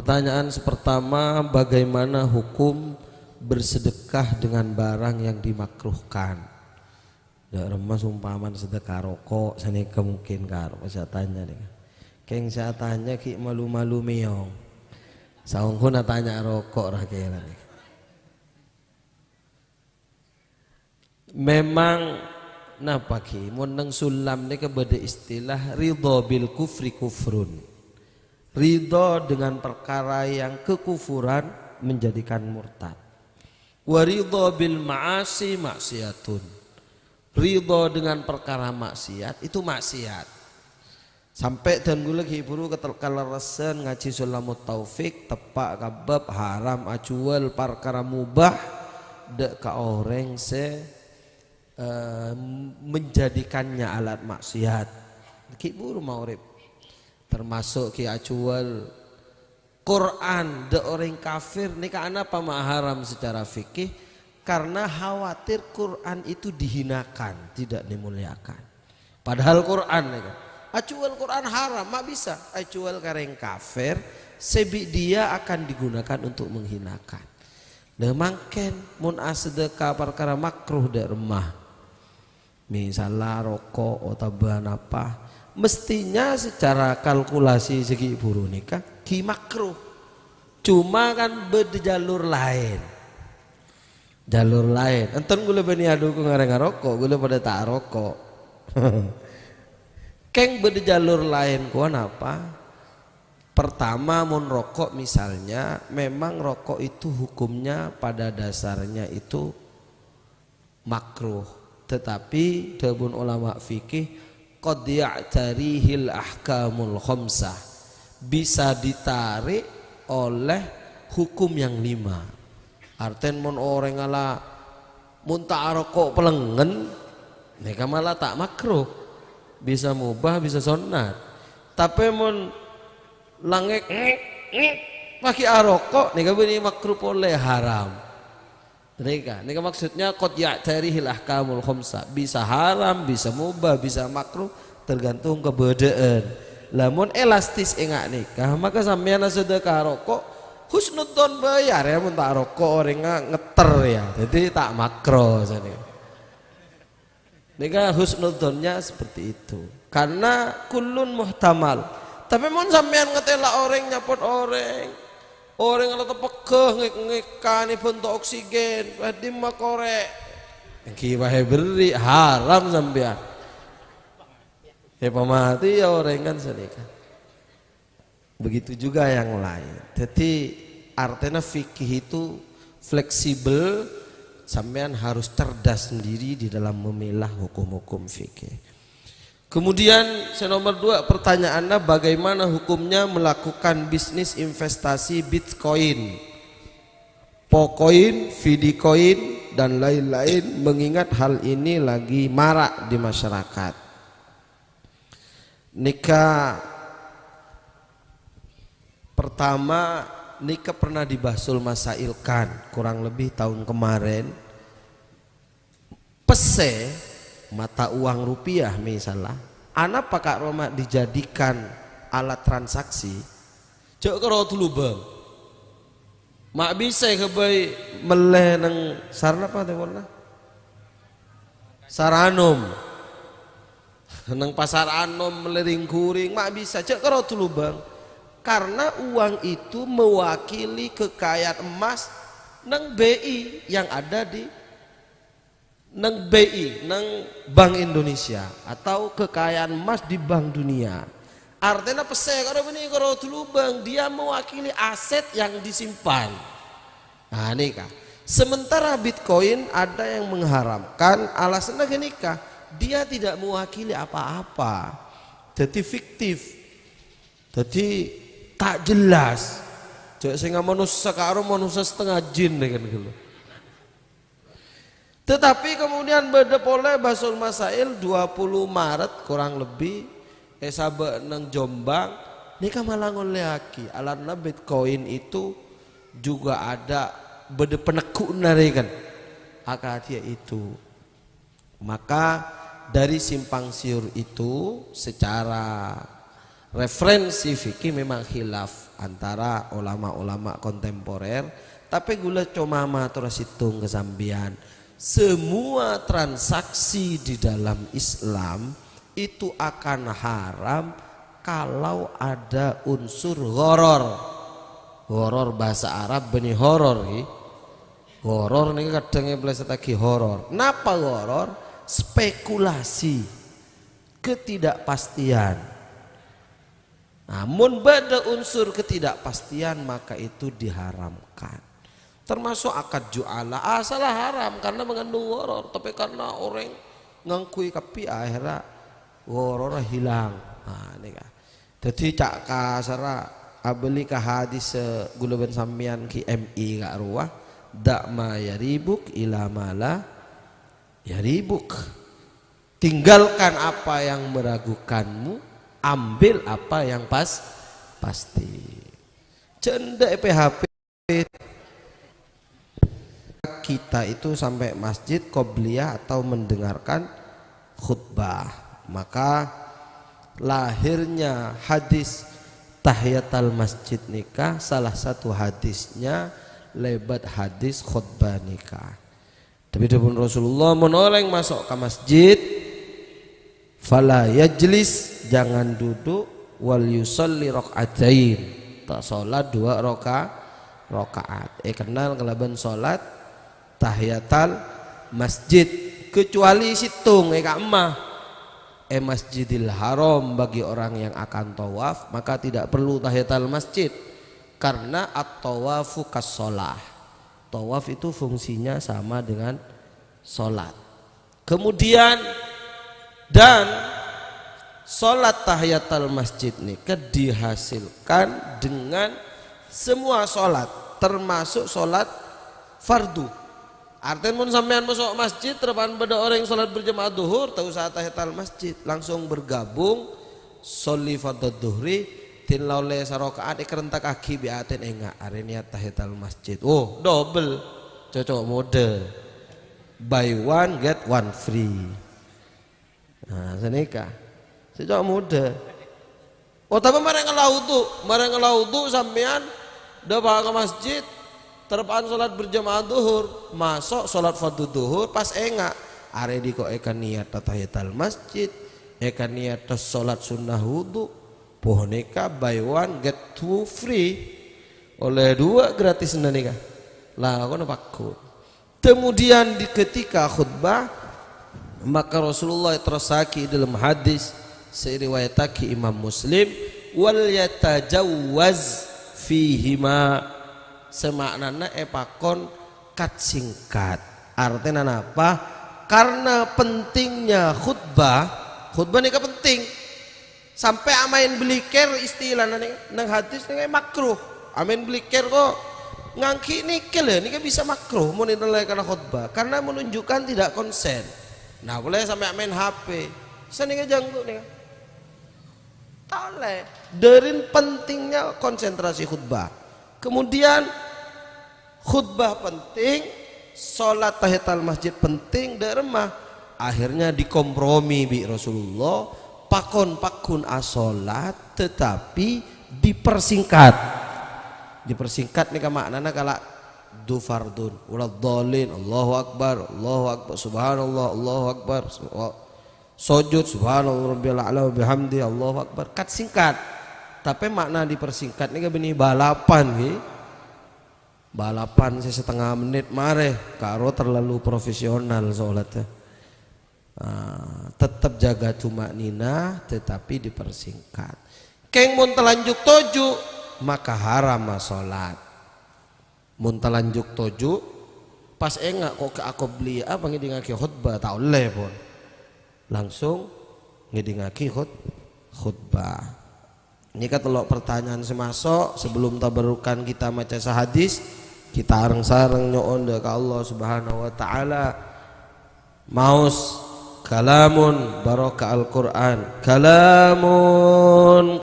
Pertanyaan pertama, bagaimana hukum bersedekah dengan barang yang dimakruhkan? Ya remas umpaman sedekah rokok, sini kemungkin karo saya tanya nih. Keng saya tanya ki malu-malu meong. Saungku tanya rokok kira nih. Memang napa ki mun nang sulam nih kebeda istilah ridho bil kufri kufrun. Ridho dengan perkara yang kekufuran menjadikan murtad. Waridho bil ma'asi maksiatun. Ridho dengan perkara maksiat itu maksiat. Sampai dan gue lagi buru keterkala resen ngaji sulamut taufik tepak kabab haram acual perkara mubah dek ka orang se menjadikannya alat maksiat. Ki buru maurib termasuk ki acual Quran de orang kafir nika apa mak haram secara fikih karena khawatir Quran itu dihinakan tidak dimuliakan padahal Quran nika acual Quran haram mak bisa acual kareng kafir sebi dia akan digunakan untuk menghinakan demangken mun asedekah perkara makruh de remah misalnya rokok atau bahan apa mestinya secara kalkulasi segi buru nikah ki makruh cuma kan berjalur lain jalur lain enten gue bani adu ku ngareng rokok gue pada tak rokok keng berjalur lain ku apa pertama mun rokok misalnya memang rokok itu hukumnya pada dasarnya itu makruh tetapi debun ulama fikih qad ya'tarihil ahkamul khamsah bisa ditarik oleh hukum yang 5 arten mun orang ala mun tak rokok pelengen mereka malah tak makruh bisa mubah bisa sunnat tapi mun langek pakai arokok nika bini makruh boleh haram nika maksudnya qad ya'tarihil ahkamul khamsah bisa haram bisa mubah bisa makruh tergantung kebedaan lamun elastis engak nikah maka sampeyan sedekah rokok husnudzon bayar ya mun tak rokok orang ngeter ya jadi tak makro nika husnudzonnya seperti itu karena kulun muhtamal tapi mun sampean ngetela orang nyapot orang ala tepegeh ngekani bentuk oksigen di makorek ki wae beri haram sampean ya pamati ya orang kan sedekah begitu juga yang lain jadi artinya fikih itu fleksibel sampean harus cerdas sendiri di dalam memilah hukum-hukum fikih. Kemudian nomor 2 pertanyaannya bagaimana hukumnya melakukan bisnis investasi Bitcoin, Pocoin, Videocoin dan lain-lain mengingat hal ini lagi marak di masyarakat. Nikah pertama nikah pernah dibasul masailkan kurang lebih tahun kemarin pese mata uang rupiah misalnya anak pakak Roma dijadikan alat transaksi cek karo dulu bang mak bisa kebai meleh nang sarana apa temurna saranom nang pasar anom melering kuring mak bisa cek karo dulu bang karena uang itu mewakili kekayaan emas nang BI yang ada di nang BI nang Bank Indonesia atau kekayaan emas di Bank Dunia artinya pese kalau ini kalau dulu bang dia mewakili aset yang disimpan nah nikah sementara Bitcoin ada yang mengharamkan alasannya nikah dia tidak mewakili apa-apa jadi fiktif jadi tak jelas jadi saya nggak manusia karo manusia setengah jin kan gitu tetapi kemudian beda pole basul masail 20 Maret kurang lebih sabe nang Jombang nikah malah ngoleaki alatna Bitcoin itu juga ada beda penekuk nari kan akadia itu maka dari simpang siur itu secara referensi fikih memang khilaf antara ulama-ulama kontemporer, tapi gula cuma terus hitung kesambian. Semua transaksi di dalam Islam itu akan haram kalau ada unsur gharar. Gharar bahasa Arab benih horor iki. Gharar niki kadang pleset lagi horor. Napa gharar? Spekulasi, ketidakpastian. Namun pada unsur ketidakpastian maka itu diharamkan. Termasuk akad ju'ala salah haram karena mengandung gharar, tapi karena orang ngangkui kapi akhirnya gharar hilang. Ini kan. Jadi cak kasara abeli ka hadis gula ben sampean ki MI ka ruah dak ma yaribuk ila mala yaribuk. Tinggalkan apa yang meragukanmu, ambil apa yang pasti. Cendek PHP kita itu sampai masjid qobliyah atau mendengarkan khutbah, maka lahirnya hadis tahiyatul masjid nikah, salah satu hadisnya lebat hadis khutbah nikah. Tapi dapun Rasulullah menolong masuk ke masjid, fala yajlis, jangan duduk, wal yusalli rakaatain, tak salat 2 rakaat. Kenal kelaban salat tahiyatul masjid kecuali situng Kak Emah Masjidil Haram bagi orang yang akan tawaf, maka tidak perlu tahiyatul masjid karena at-tawafu kas-shalah. Tawaf itu fungsinya sama dengan salat. Kemudian dan salat tahiyatul masjid ini dihasilkan dengan semua salat termasuk salat fardu. Artinya mun sampean masuk masjid terpan pada orang yang salat berjamaah duhur tahu saat tahiyatul masjid langsung bergabung sholli fardhu dhuhri tin laule sarakaat ikrenta kaki biatin enggak are niat tahiyatul masjid. Oh, double. Cocok mode. Buy one get one free. Nah, senika. Cocok mode. Oh, tapi marang ngelautu sampean udah ke masjid terpaan sholat berjamaah duhur, masuk sholat fardu duhur pas enggak are di kok ekan niat tahiyatul masjid, ekan niat sholat sunnah wudu, pohoneka buy one get two free, oleh 2 gratis nikah lah aku napakut. Kemudian di ketika khutbah maka Rasulullah terasaki dalam hadis seriwayataki Imam Muslim, wal yatajawwaz fihima, semaknana pakon kat singkat. Artinya apa? Karena pentingnya khutbah ini penting. Sampai amain beliker istilah nang hadis nang makruh. Amain beliker kok ngangki nikel ya, ini bisa makruh mau nilai karena khutbah karena menunjukkan tidak konsen. Nah, boleh sampai main HP. Senengnya janggu nih. Tak boleh. Dari pentingnya konsentrasi khutbah. Kemudian khutbah penting, sholat tahiyatul masjid penting dari rumah. Akhirnya dikompromi bi Rasulullah, pakon asolat tetapi dipersingkat. Dipersingkat nih maknanya kalau du fardun ulad dhalin Allahu akbar subhanallah Allahu akbar sujud subhanallah rabbil a'la wa bihamdi Allahu akbar, kat singkat. Tapi makna dipersingkat ini benih balapan nih. Balapan setengah menit mare karo terlalu profesional sholatnya. Tetap jaga tumak nina tetapi dipersingkat. Keng mun telanjuk toju maka haram sholat. Mun telanjuk toju pas enggak kok ke aku beli apa ngidingaki khutbah tak oleh pun langsung ngidingaki khutbah. Ini kan telok pertanyaan semasuk sebelum tabarukan kita maca sahadis, kita areng-sareng nyoon ke Allah Subhanahu wa taala. Maus kalamun barokah Al-Qur'an, kalamun